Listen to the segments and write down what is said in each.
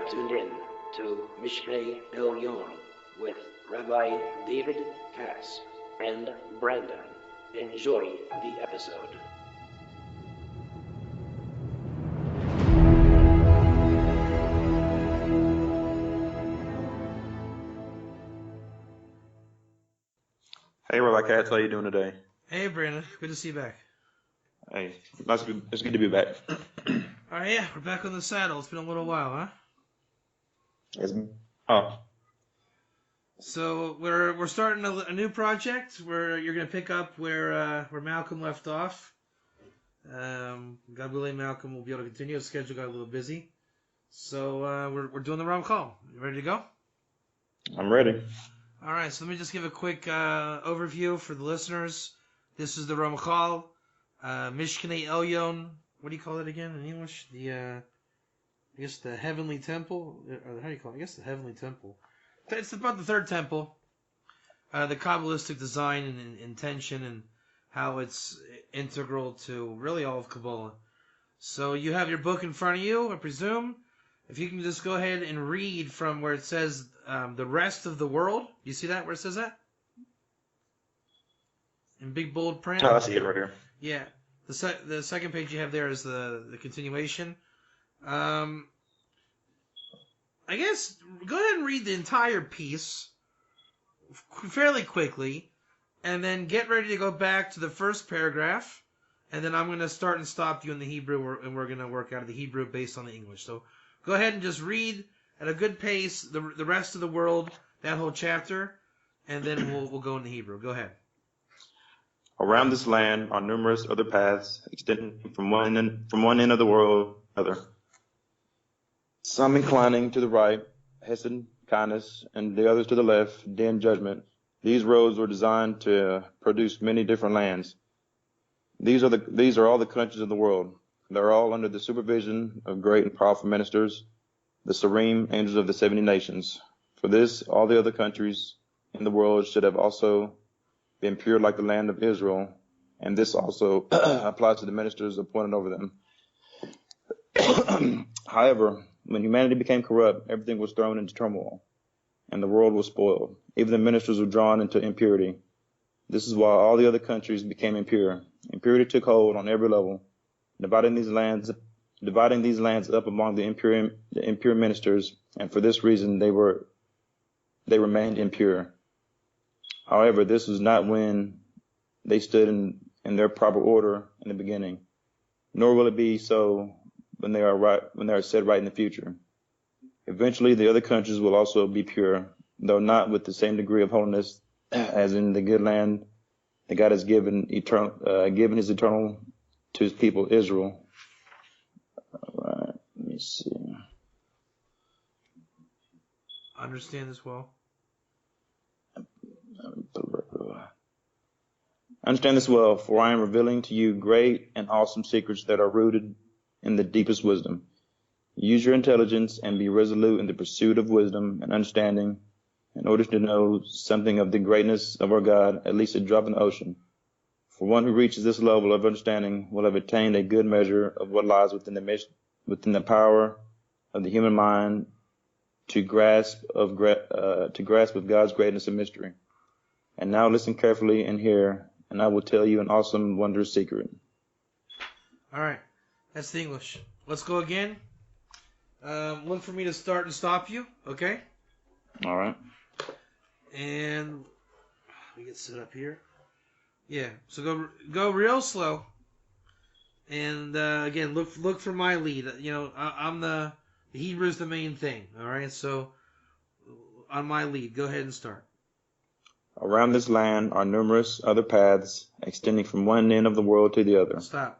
tuned in to Mishneh Elyon with Rabbi David Cass and Brandon. Enjoy the episode. Hey, Rabbi Katz, how you doing today? Hey, Brandon. Good to see you back. Hey, it's good to be back. All right, yeah, we're back on the saddle. It's been a little while, huh? Oh, So we're starting a new project where you're gonna pick up where Malcolm left off. God willing, Malcolm will be able to continue. His schedule got a little busy, so we're doing the Ramchal. You ready to go? I'm ready. All right. So let me just give a quick overview for the listeners. This is the Ramchal, Mishkanei Elyon. What do you call it again in English? I guess the Heavenly Temple. Or how do you call it? I guess the Heavenly Temple. It's about the third temple. The Kabbalistic design and intention and how it's integral to really all of Kabbalah. So you have your book in front of you, I presume. If you can just go ahead and read from where it says the rest of the world. You see that where it says that? In big bold print? Oh, I see it right here. Yeah. The second page you have there is the continuation. I guess go ahead and read the entire piece fairly quickly, and then get ready to go back to the first paragraph, and then I'm going to start and stop you in the Hebrew, and we're going to work out of the Hebrew based on the English. So go ahead and just read at a good pace the rest of the world, that whole chapter, and then we'll go into Hebrew. Go ahead. Around this land are numerous other paths extending from one end of the world to the other. Some inclining to the right, hesed, kindness, and the others to the left, then judgment. These roads were designed to produce many different lands. These are all the countries of the world. They're all under the supervision of great and powerful ministers, the serene angels of the 70 nations. For this, all the other countries in the world should have also been pure like the land of Israel, and this also applies to the ministers appointed over them. However, when humanity became corrupt, everything was thrown into turmoil, and the world was spoiled. Even the ministers were drawn into impurity. This is why all the other countries became impure. Impurity took hold on every level, dividing these lands up among the impure ministers, and for this reason they remained impure. However, this was not when they stood in their proper order in the beginning, nor will it be so when they are set right in the future. Eventually, the other countries will also be pure, though not with the same degree of holiness as in the good land that God has given His eternal to His people Israel. All right, let me see. Understand this well. Understand this well, for I am revealing to you great and awesome secrets that are rooted in the deepest wisdom. Use your intelligence and be resolute in the pursuit of wisdom and understanding in order to know something of the greatness of our God, at least a drop in the ocean. For one who reaches this level of understanding will have attained a good measure of what lies within the power of the human mind to grasp of God's greatness and mystery. And now listen carefully and hear, and I will tell you an awesome, wondrous secret. All right. That's the English. Let's go again. Look for me to start and stop you, okay? All right. And let me get set up here. Yeah. So go real slow. And again, look for my lead. You know, I'm the Hebrew's the main thing. All right. So on my lead, go ahead and start. Around this land are numerous other paths extending from one end of the world to the other. Stop.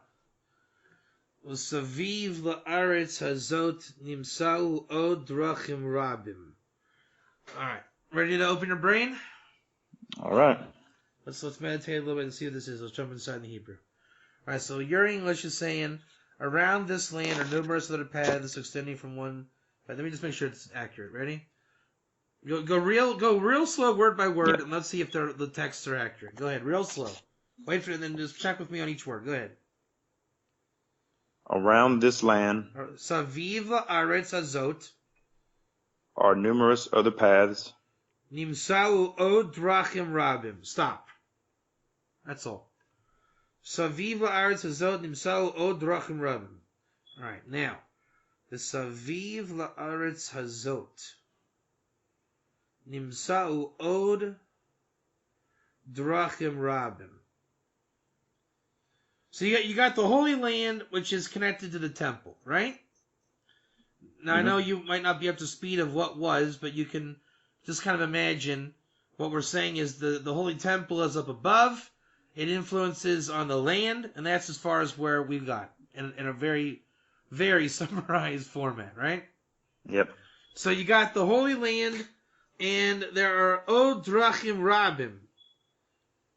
Usaviv la'aretz hazot nimsau od drachim rabim. All right, ready to open your brain? All right. Let's meditate a little bit and see what this is. Let's jump inside the Hebrew. All right, so your English is saying, around this land are numerous other paths extending from one. Let me just make sure it's accurate. Ready? Go real slow, word by word, and let's see if the texts are accurate. Go ahead, real slow. Wait for it, and then just check with me on each word. Go ahead. Around this land. Saviv la'aretz hazot. are numerous other paths. Nimsa'u od drachim rabim. Stop. That's all. Saviv la'aretz hazot nimsa'u od drachim rabim. All right, now the Saviv la'aretz hazot nimsa'u od drachim rabim. So you got the Holy Land, which is connected to the temple, right? Now, I know you might not be up to speed of what was, but you can just kind of imagine what we're saying is the Holy Temple is up above. It influences on the land, and that's as far as where we've got in a very, very summarized format, right? Yep. So you got the Holy Land, and there are Od Drachim Rabim.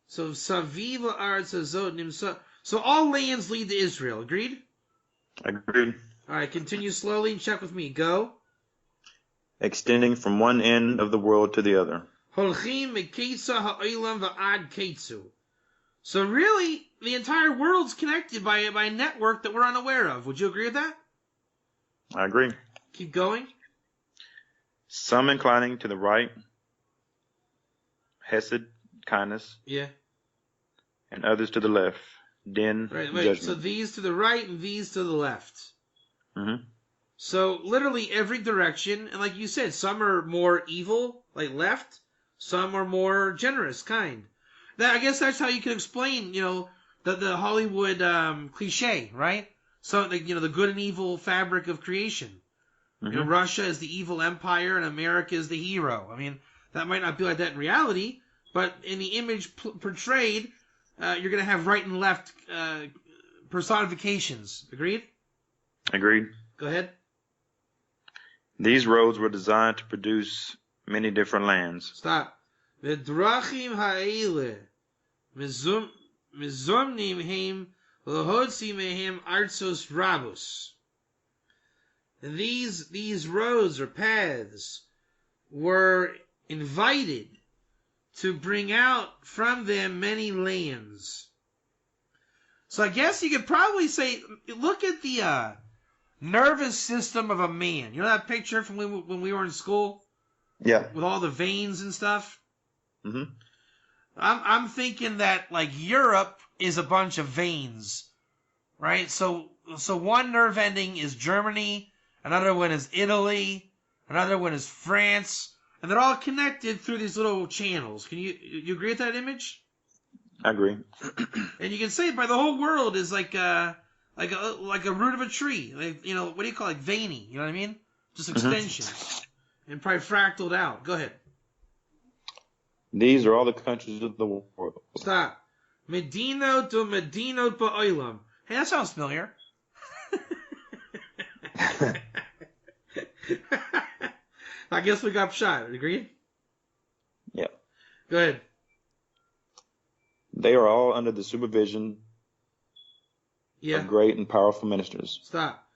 So Saviv la'aretz hazot nimsa. So all lands lead to Israel. Agreed? Agreed. All right, continue slowly and check with me. Go. Extending from one end of the world to the other. Holchim meketza ha'olam va'ad ketzu. So really, the entire world's connected by a network that we're unaware of. Would you agree with that? I agree. Keep going. Some inclining to the right, hesed, kindness, Yeah. and others to the left, din, Right. judgment. So these to the right and these to the left. Mm-hmm. So literally every direction, and like you said, some are more evil, like left. Some are more generous, kind. That I guess that's how you can explain, the Hollywood cliche, right? So the good and evil fabric of creation. Mm-hmm. Russia is the evil empire and America is the hero. I mean, that might not be like that in reality, but in the image portrayed, you're going to have right and left personifications. Agreed? Agreed. Go ahead. These roads were designed to produce many different lands. Stop. V'drachim ha'ele mizomnim heim l'hodzi mehem artzos rabus. These roads or paths were invited to bring out from them many lands. So I guess you could probably say, look at the nervous system of a man. You know that picture from when we were in school? Yeah. With all the veins and stuff? Mm-hmm. I'm thinking that like Europe is a bunch of veins, right? So one nerve ending is Germany, another one is Italy, another one is France, and they're all connected through these little channels. Can you agree with that image? I agree. And you can say by the whole world is like a root of a tree. Like, what do you call it? Like veiny. You know what I mean? Just extensions. And probably fractaled out. Go ahead. These are all the countries of the world. Stop. Medino to Medino ba'olam. Hey, that sounds familiar. I guess we got shot. Agreed? Yeah. Go ahead. They are all under the supervision Yeah. of great and powerful ministers. Stop.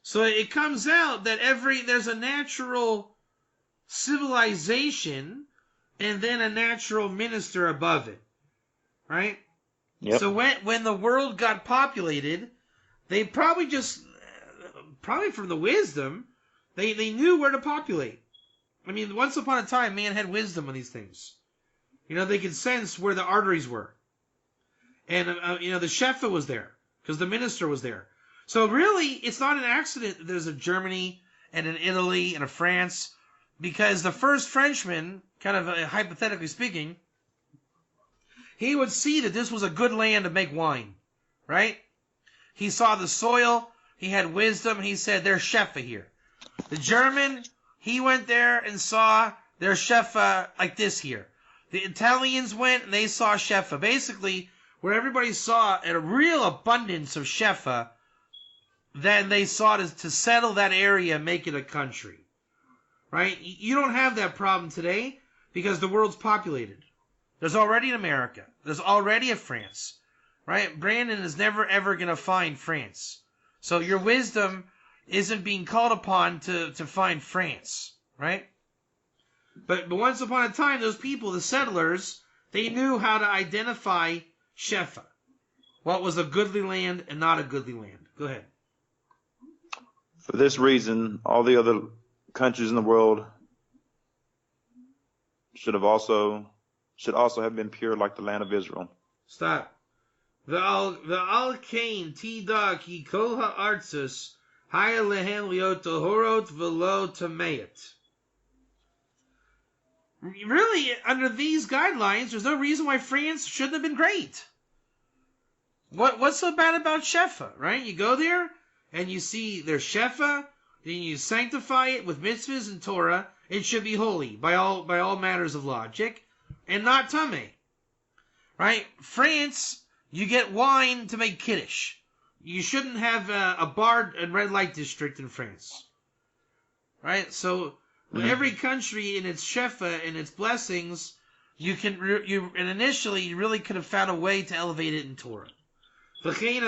So it comes out that there's a natural civilization and then a natural minister above it. Right? Yep. So when the world got populated, they probably from the wisdom, they knew where to populate. I mean, once upon a time, man had wisdom on these things. They could sense where the arteries were. And, the Shefa was there, because the minister was there. So really, it's not an accident that there's a Germany and an Italy and a France, because the first Frenchman, kind of hypothetically speaking, he would see that this was a good land to make wine, right? He saw the soil, he had wisdom, he said, there's Shefa here. The German, he went there and saw there's Shefa like this here. The Italians went and they saw Shefa. Basically, where everybody saw a real abundance of Shefa, then they sought to settle that area and make it a country. Right? You don't have that problem today because the world's populated. There's already an America. There's already a France. Right? Brandon is never ever going to find France. So your wisdom isn't being called upon to find France. Right? But once upon a time, those people, the settlers, they knew how to identify Shefa. What was a goodly land and not a goodly land. Go ahead. For this reason, all the other countries in the world should also have been pure like the land of Israel. Stop. Ve'al kain tida ki kol ha'artzos haya lehen liot tahorot velo tameet. Really, under these guidelines, there's no reason why France shouldn't have been great. What's so bad about Shefa, right? You go there, and you see their Shefa, then you sanctify it with mitzvahs and Torah. It should be holy by all matters of logic, and not Tameh. Right? France, you get wine to make Kiddush. You shouldn't have a bar and red light district in France. Right? So, every country in its Shefa and its blessings, and initially you really could have found a way to elevate it in Torah. And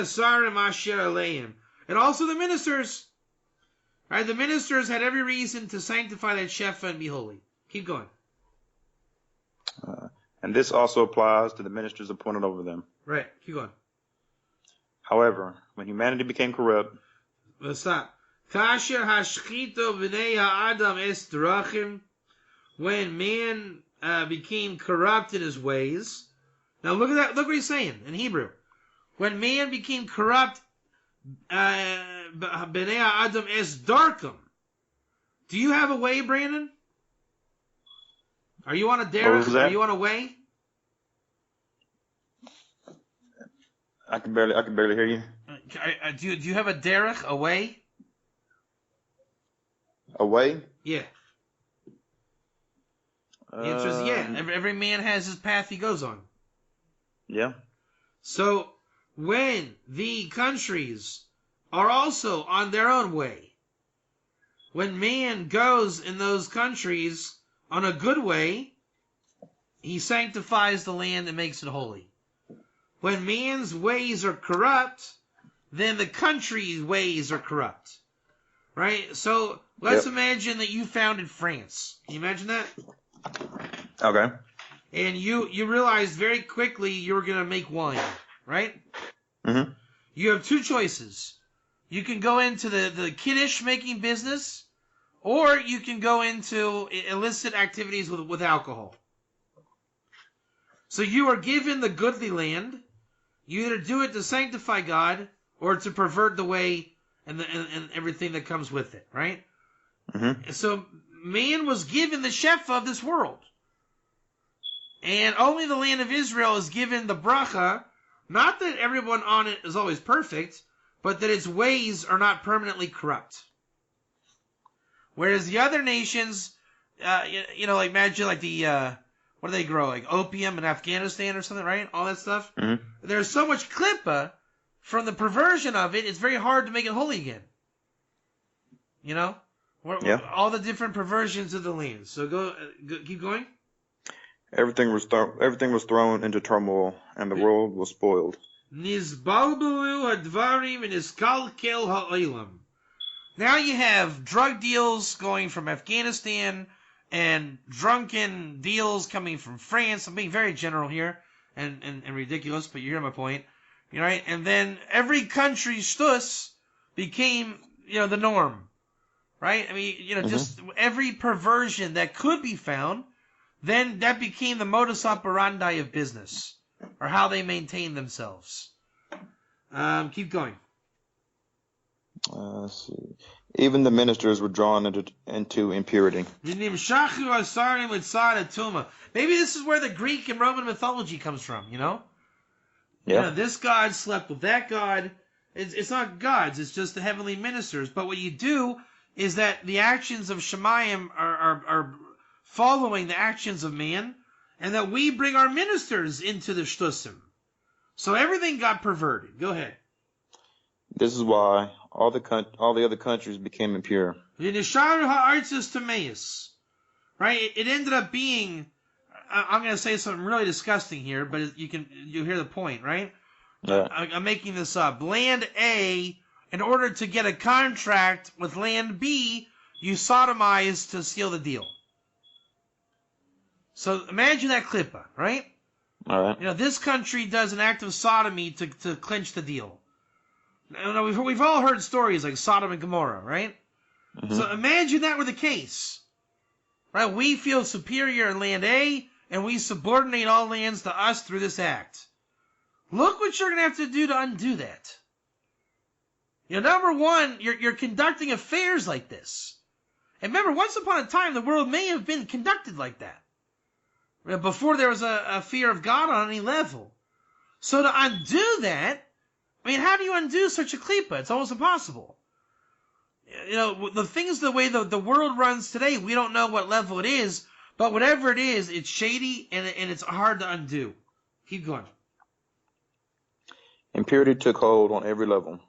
also the ministers. Right? The ministers had every reason to sanctify that Shefa and be holy. Keep going. And this also applies to the ministers appointed over them. Right. Keep going. However, when humanity became corrupt, Let's stop. Kasher hashchito b'nei ha'adam es drachim. When man became corrupt in his ways. Now look at that. Look what he's saying in Hebrew. When man became corrupt, b'nei ha'adam es darkum. Do you have a way, Brandon? Are you on a derech? Are you on a way? I can barely hear you. Do you have a derech, a way? A way? Yeah. The answer is yeah. Every man has his path he goes on. Yeah. So when the countries are also on their own way, when man goes in those countries on a good way, he sanctifies the land and makes it holy. When man's ways are corrupt, then the country's ways are corrupt. Right? So let's imagine that you founded France. Can you imagine that? Okay. And you realized very quickly you were going to make wine. Right? Mm-hmm. You have two choices. You can go into the Kiddush making business, or you can go into illicit activities with alcohol. So you are given the goodly land. You either do it to sanctify God or to pervert the way and everything that comes with it, right? Mm-hmm. So man was given the shefa of this world. And only the land of Israel is given the bracha, not that everyone on it is always perfect, but that its ways are not permanently corrupt. Whereas the other nations, like imagine like the, what do they grow? Like opium in Afghanistan or something, right? All that stuff. Mm-hmm. There's so much klippa from the perversion of it, it's very hard to make it holy again. You know? All the different perversions of the land. So go keep going. Everything was thrown into turmoil, and the world was spoiled. Nizbalbulu hadvarim and iskalkel ha'olam. Now you have drug deals going from Afghanistan and drunken deals coming from France. I'm being very general here and ridiculous, but you hear my point. Right? And then every country's shtus became, the norm. Right? I mean, just every perversion that could be found, then that became the modus operandi of business, or how they maintain themselves. Keep going. Let's see. Even the ministers were drawn into impurity. Maybe this is where the Greek and Roman mythology comes from, Yeah. This god slept with that god. It's not gods, it's just the heavenly ministers. But what you do is that the actions of Shemayim are following the actions of man, and that we bring our ministers into the shtusim. So everything got perverted. Go ahead. This is why all the other countries became impure. Right? It ended up being. I'm going to say something really disgusting here, but you hear the point, right? Yeah. I'm making this up. Land A, in order to get a contract with Land B, you sodomize to seal the deal. So imagine that klippa, right? All right. This country does an act of sodomy to clinch the deal. Now, we've all heard stories like Sodom and Gomorrah, right? Mm-hmm. So imagine that were the case, right? We feel superior in land A, and we subordinate all lands to us through this act. Look what you're going to have to do to undo that. Number one, you're conducting affairs like this. And remember, once upon a time, the world may have been conducted like that. Before there was a fear of God on any level. So to undo that, how do you undo such a klipa? It's almost impossible. The things, the way the world runs today, we don't know what level it is, but whatever it is, it's shady and it's hard to undo. Keep going. Impurity took hold on every level.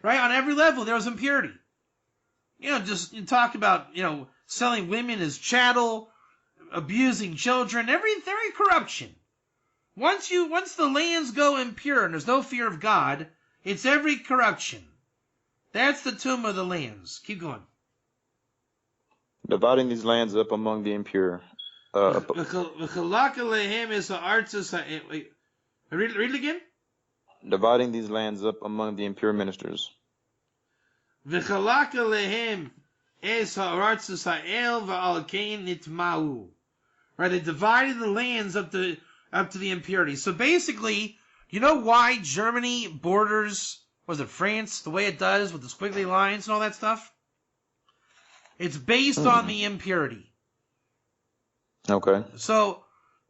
Right? On every level, there was impurity. Just you talk about, selling women as chattel, abusing children, every corruption. Once the lands go impure and there's no fear of God, it's every corruption. That's the tomb of the lands. Keep going. Dividing these lands up among the impure. Read it again. Dividing these lands up among the impure ministers. Right, they divided the lands up to the impurity. So basically, you know why Germany borders, was it France, the way it does with the squiggly lines and all that stuff? It's based on the impurity. Okay. So,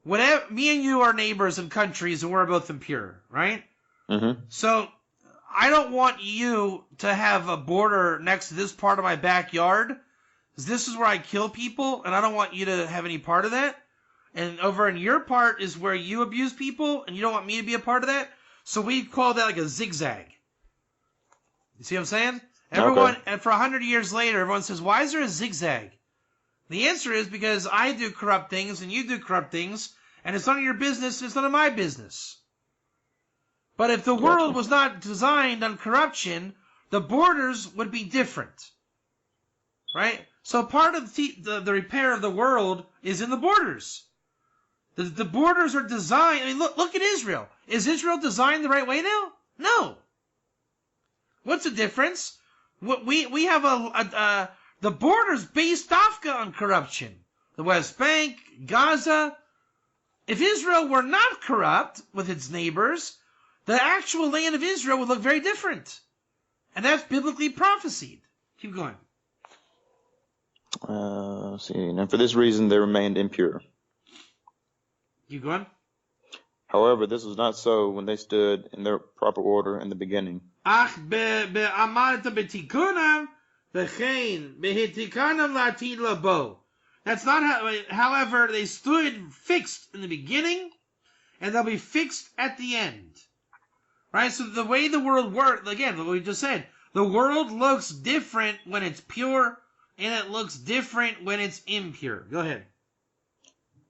whatever, me and you are neighbors in countries and we're both impure, right? Mm-hmm. So, I don't want you to have a border next to this part of my backyard, because this is where I kill people, and I don't want you to have any part of that. And over in your part is where you abuse people, and you don't want me to be a part of that. So we call that like a zigzag. You see what I'm saying? Everyone, and for 100 years later, everyone says, why is there a zigzag? The answer is because I do corrupt things and you do corrupt things, and it's none of your business and it's none of my business. But if the world was not designed on corruption, the borders would be different. Right? So part of the repair of the world is in the borders. The borders are designed. Look at Israel. Is Israel designed the right way now? No. What's the difference? We have the borders based on corruption. The West Bank, Gaza. If Israel were not corrupt with its neighbors, the actual land of Israel would look very different. And that's biblically prophesied. Keep going. Let's see. And for this reason, they remained impure. Keep going. However, this was not so when they stood in their proper order in the beginning. That's not how, however, they stood fixed in the beginning, and they'll be fixed at the end. Right? So the way the world works, again, what we just said, the world looks different when it's pure, and it looks different when it's impure. Go ahead.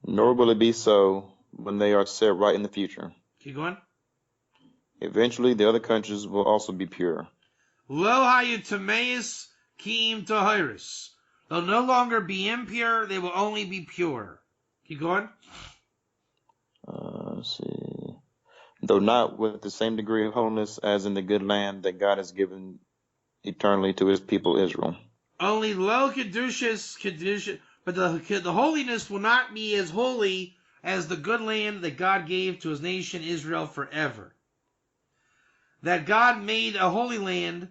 Nor will it be so when they are set right in the future. Keep going. Eventually, the other countries will also be pure. Lo hayutameis kim tahiris. They'll no longer be impure, they will only be pure. Keep going. Let's see. Though not with the same degree of holiness as in the good land that God has given eternally to his people Israel. Only lo kedusha, but the holiness will not be as holy as the good land that God gave to his nation Israel forever. That God made a holy land,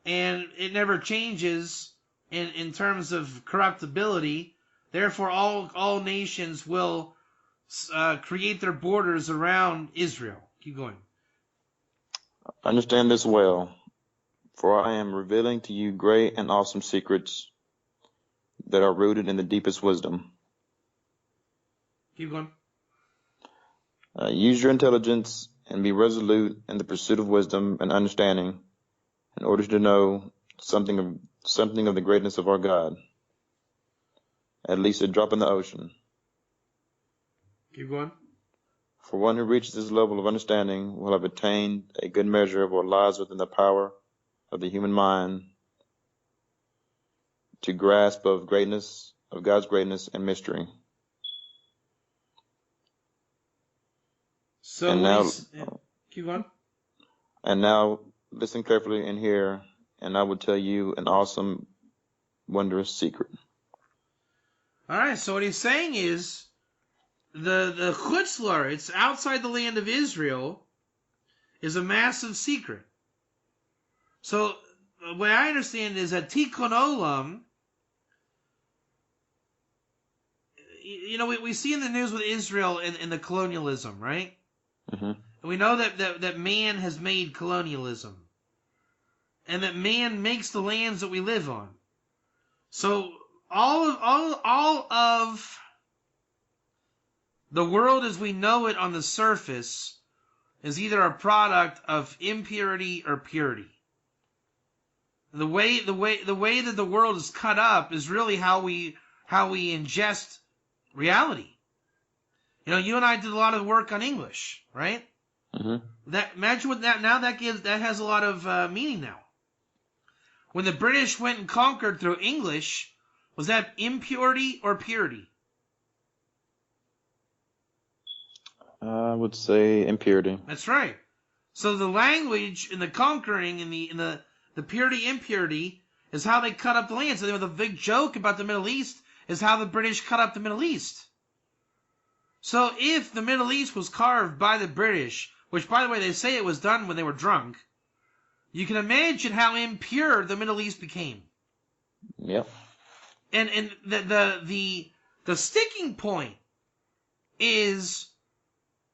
and it never changes in terms of corruptibility. Therefore, all nations will create their borders around Israel. Keep going. Understand this well, for I am revealing to you great and awesome secrets that are rooted in the deepest wisdom. Keep going. Use your intelligence and be resolute in the pursuit of wisdom and understanding in order to know something of the greatness of our God, at least a drop in the ocean. Keep going. For one who reaches this level of understanding will have attained a good measure of what lies within the power of the human mind to grasp of God's greatness and mystery. So And what now, he's keep going. and now, listen carefully in here, and I will tell you an awesome, wondrous secret. All right. So what he's saying is the Chutzlar, it's outside the land of Israel, is a massive secret. So the way I understand it is that Tikkun Olam, we see in the news with Israel and the colonialism, right? Mm-hmm. And we know that man has made colonialism. And that man makes the lands that we live on. So all of the world as we know it on the surface is either a product of impurity or purity. The way that the world is cut up is really how we ingest reality. You and I did a lot of work on English, right? Mm-hmm. Imagine what that now that has a lot of meaning now. When the British went and conquered through English, was that impurity or purity? I would say impurity. That's right. So the language in the conquering and the purity impurity is how they cut up the land. So the big joke about the Middle East is how the British cut up the Middle East. So if the Middle East was carved by the British, which by the way they say it was done when they were drunk, you can imagine how impure the Middle East became. Yep. And the sticking point is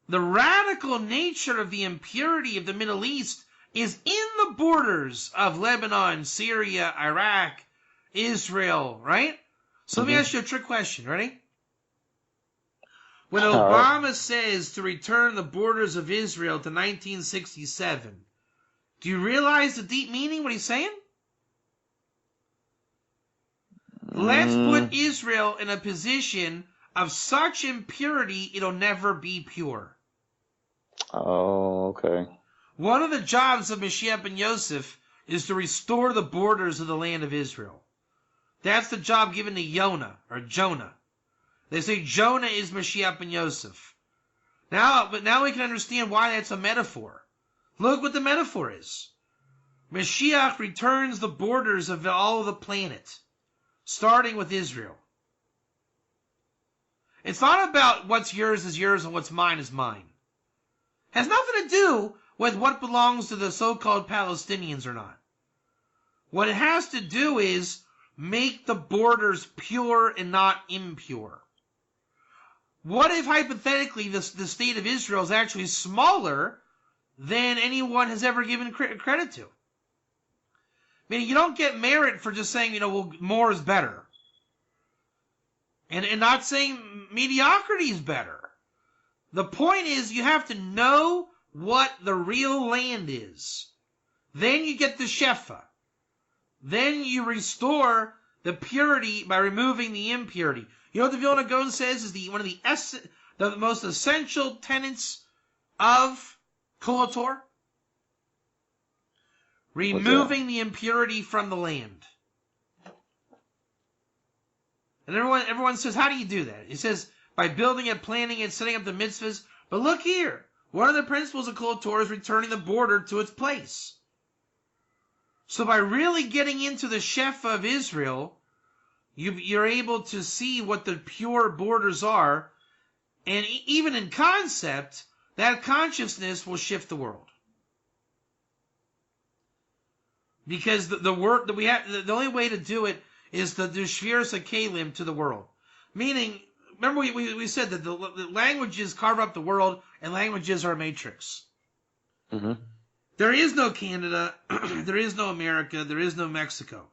the radical nature of the impurity of the Middle East is in the borders of Lebanon, Syria, Iraq, Israel, right? So let me ask you a trick question. Ready? When Obama says to return the borders of Israel to 1967, do you realize the deep meaning what he's saying? Let's put Israel in a position of such impurity it'll never be pure. Oh, okay. One of the jobs of Mashiach ben Yosef is to restore the borders of the land of Israel. That's the job given to Jonah. They say Jonah is Mashiach ben Yosef. But now we can understand why that's a metaphor. Look what the metaphor is. Mashiach returns the borders of all of the planet, starting with Israel. It's not about what's yours is yours and what's mine is mine. It has nothing to do with what belongs to the so-called Palestinians or not. What it has to do is make the borders pure and not impure. What if hypothetically the state of Israel is actually smaller than anyone has ever given credit to? Meaning you don't get merit for just saying, well, more is better. And not saying mediocrity is better. The point is you have to know what the real land is. Then you get the Shefa. Then you restore the purity by removing the impurity. You know what the Vilna Gaon says is one of the most essential tenets of Kol HaTorah? Removing the impurity from the land. And everyone says, how do you do that? He says, by building it, planning it, setting up the mitzvahs. But look here. One of the principles of Kol HaTorah is returning the border to its place. So by really getting into the Shefa of Israel, you're able to see what the pure borders are. And even in concept, that consciousness will shift the world. Because the work that we have, the only way to do it is to do Shviras HaKelim to the world. Meaning, remember we said that the languages carve up the world and languages are a matrix. Mm-hmm. There is no Canada, there is no America, there is no Mexico.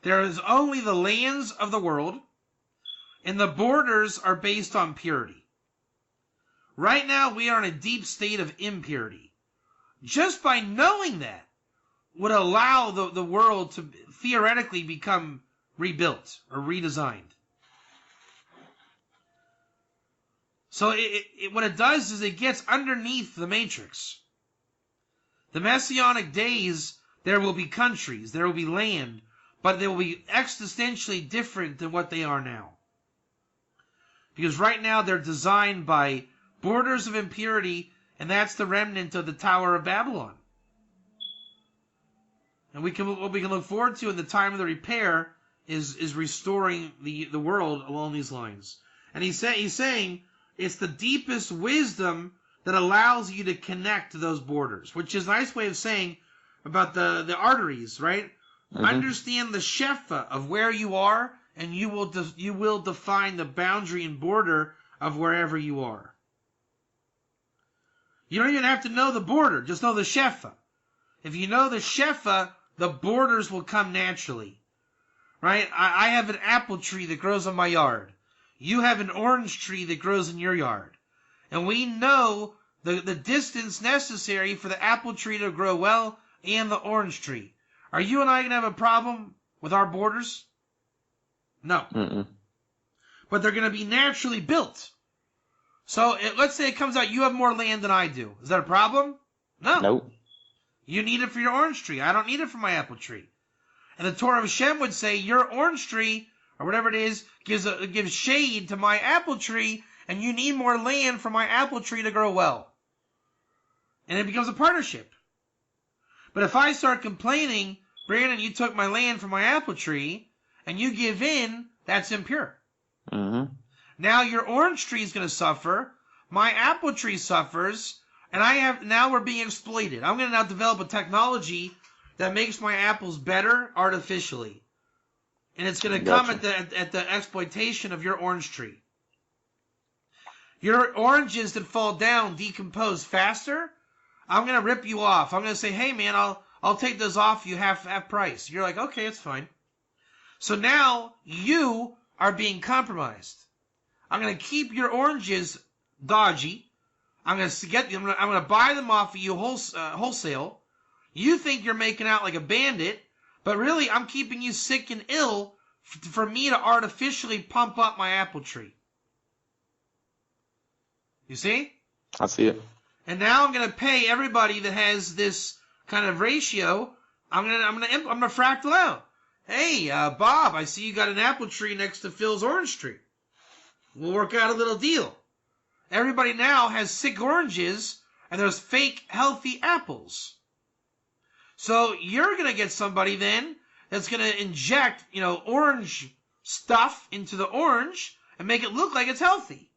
There is only the lands of the world, and the borders are based on purity. Right now, we are in a deep state of impurity. Just by knowing that would allow the world to theoretically become rebuilt or redesigned. So what it does is it gets underneath the matrix. The Messianic days, there will be countries, there will be land, but they will be existentially different than what they are now. Because right now they're designed by Borders of impurity, and that's the remnant of the Tower of Babylon. And what we can look forward to in the time of the repair is restoring the world along these lines. And he's saying it's the deepest wisdom that allows you to connect to those borders, which is a nice way of saying about the arteries, right? Mm-hmm. Understand the shefa of where you are, and you will define the boundary and border of wherever you are. You don't even have to know the border, just know the shefa. If you know the shefa, the borders will come naturally, right? I have an apple tree that grows in my yard. You have an orange tree that grows in your yard. And we know the distance necessary for the apple tree to grow well and the orange tree. Are you and I going to have a problem with our borders? No. Mm-mm. But they're going to be naturally built. So let's say it comes out you have more land than I do. Is that a problem? No. Nope. You need it for your orange tree. I don't need it for my apple tree. And the Torah of Hashem would say your orange tree, or whatever it is, gives shade to my apple tree, and you need more land for my apple tree to grow well. And it becomes a partnership. But if I start complaining, Brandon, you took my land for my apple tree, and you give in, that's impure. Mm-hmm. Now your orange tree is going to suffer, my apple tree suffers, and now we're being exploited. I'm going to now develop a technology that makes my apples better artificially. And it's going to come at the exploitation of your orange tree. Your oranges that fall down decompose faster. I'm going to rip you off. I'm going to say, hey man, I'll take those off you half price. You're like, okay, it's fine. So now you are being compromised. I'm going to keep your oranges dodgy. I'm going to buy them off of you wholesale. You think you're making out like a bandit, but really I'm keeping you sick and ill for me to artificially pump up my apple tree. You see? I see it. And now I'm going to pay everybody that has this kind of ratio. I'm going to fractal out. Hey, Bob, I see you got an apple tree next to Phil's orange tree. We'll work out a little deal. Everybody now has sick oranges, and there's fake healthy apples. So you're going to get somebody then that's going to inject, orange stuff into the orange and make it look like it's healthy.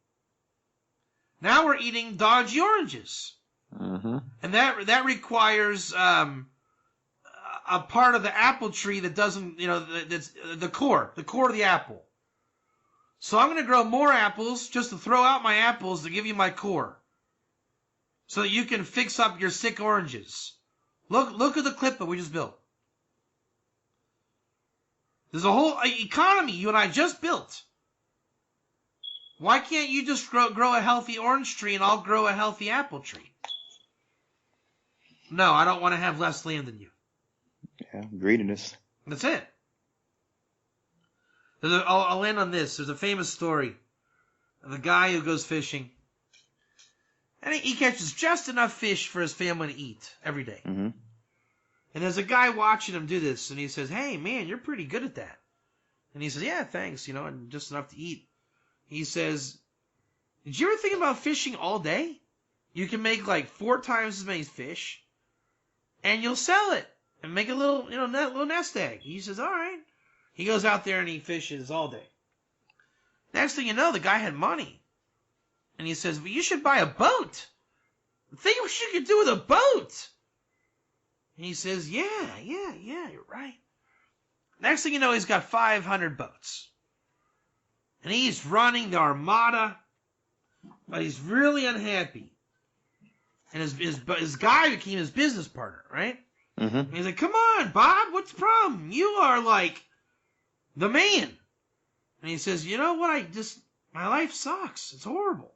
Now we're eating dodgy oranges. Mm-hmm. And that requires a part of the apple tree that doesn't, that's the core of the apple. So I'm going to grow more apples just to throw out my apples to give you my core. So that you can fix up your sick oranges. Look at the clip that we just built. There's a whole economy you and I just built. Why can't you just grow a healthy orange tree and I'll grow a healthy apple tree? No, I don't want to have less land than you. Yeah, greediness. That's it. I'll end on this. There's a famous story of a guy who goes fishing. And he catches just enough fish for his family to eat every day. Mm-hmm. And there's a guy watching him do this, and he says, hey, man, you're pretty good at that. And he says, yeah, thanks, and just enough to eat. He says, did you ever think about fishing all day? You can make like 4 times as many fish, and you'll sell it and make a little, little nest egg. He says, all right. He goes out there and he fishes all day. Next thing you know, the guy had money. And he says, well, you should buy a boat. Think what you could do with a boat. And he says, yeah, you're right. Next thing you know, he's got 500 boats. And he's running the armada, but he's really unhappy. And his guy became his business partner, right? Mm-hmm. And he's like, come on, Bob, what's the problem? You are like the man. And he says, you know what, my life sucks. It's horrible.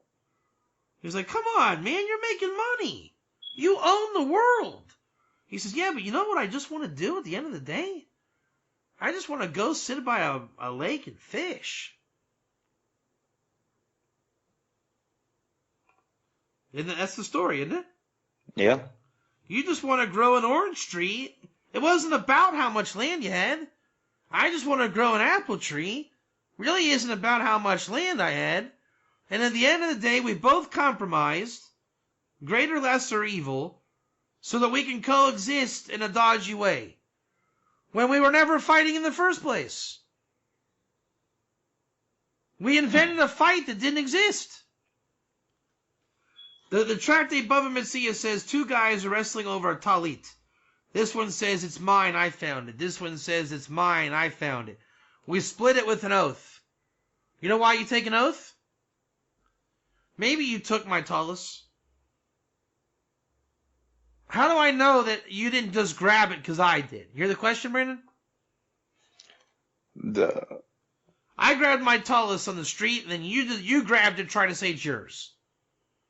He's like, come on, man, you're making money. You own the world. He says, yeah, but you know what I just want to do at the end of the day? I just want to go sit by a lake and fish. That's the story, isn't it? Yeah. You just want to grow an orange tree. It wasn't about how much land you had. I just want to grow an apple tree. Really isn't about how much land I had. And at the end of the day, we both compromised, greater, lesser evil, so that we can coexist in a dodgy way, when we were never fighting in the first place. We invented a fight that didn't exist. The tractate Bava Metzia says two guys are wrestling over a talit. This one says, it's mine, I found it. This one says, it's mine, I found it. We split it with an oath. You know why you take an oath? Maybe you took my tallis. How do I know that you didn't just grab it because I did? You hear the question, Brandon? I grabbed my tallis on the street, and then you grabbed it trying to say it's yours.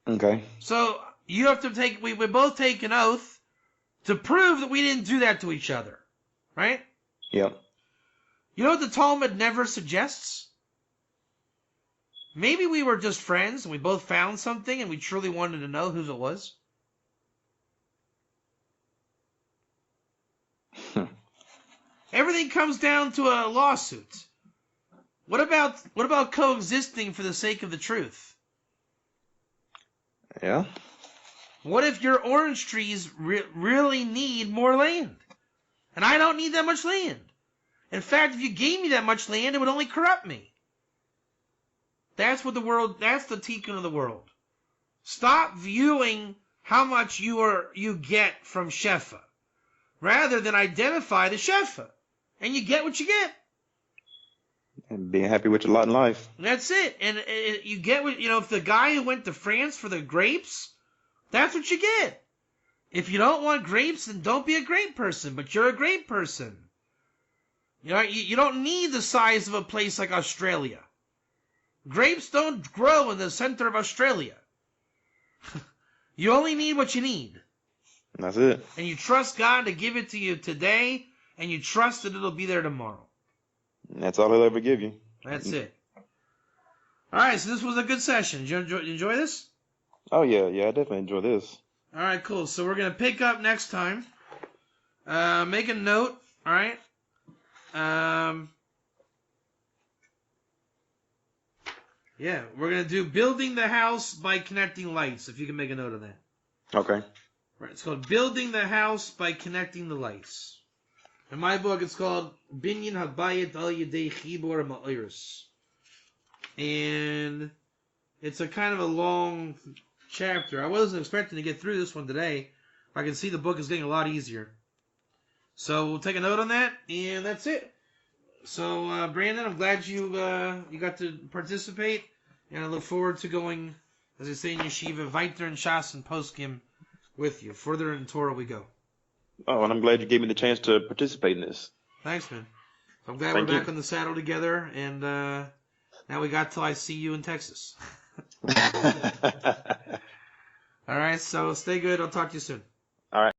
Okay. So you have to take. We both take an oath to prove that we didn't do that to each other, right? Yep. You know what the Talmud never suggests? Maybe we were just friends and we both found something and we truly wanted to know whose it was. Everything comes down to a lawsuit. What about coexisting for the sake of the truth? Yeah. What if your orange trees really need more land? And I don't need that much land. In fact, if you gave me that much land, it would only corrupt me. That's the tikkun of the world. Stop viewing how much you get from Shefa, rather than identify the Shefa. And you get what you get. And being happy with your lot in life. That's it. And you get what, if the guy who went to France for the grapes, that's what you get. If you don't want grapes, then don't be a grape person, but you're a grape person. You don't need the size of a place like Australia. Grapes don't grow in the center of Australia. You only need what you need. That's it. And you trust God to give it to you today, and you trust that it'll be there tomorrow. That's all he'll ever give you. That's it. All right, so this was a good session. Did you enjoy this? Oh, yeah, I definitely enjoy this. All right, cool. So we're going to pick up next time. Make a note, all right? Yeah, we're going to do Building the House by Connecting Lights, if you can make a note of that. Okay. Right, it's called Building the House by Connecting the Lights. In my book, it's called Binyan Habayit Al Yedei Chibur Ma'oros. And it's a kind of a long chapter. I wasn't expecting to get through this one today. I can see the book is getting a lot easier. So we'll take a note on that, and that's it. So, Brandon, I'm glad you got to participate, and I look forward to going, as I say in Yeshiva, weiter in Shas and Poskim with you. Further in Torah we go. Oh, and I'm glad you gave me the chance to participate in this. Thanks, man. I'm glad Thank we're you. back on the saddle together, and now we got till I see you in Texas. All right, so stay good. I'll talk to you soon. All right.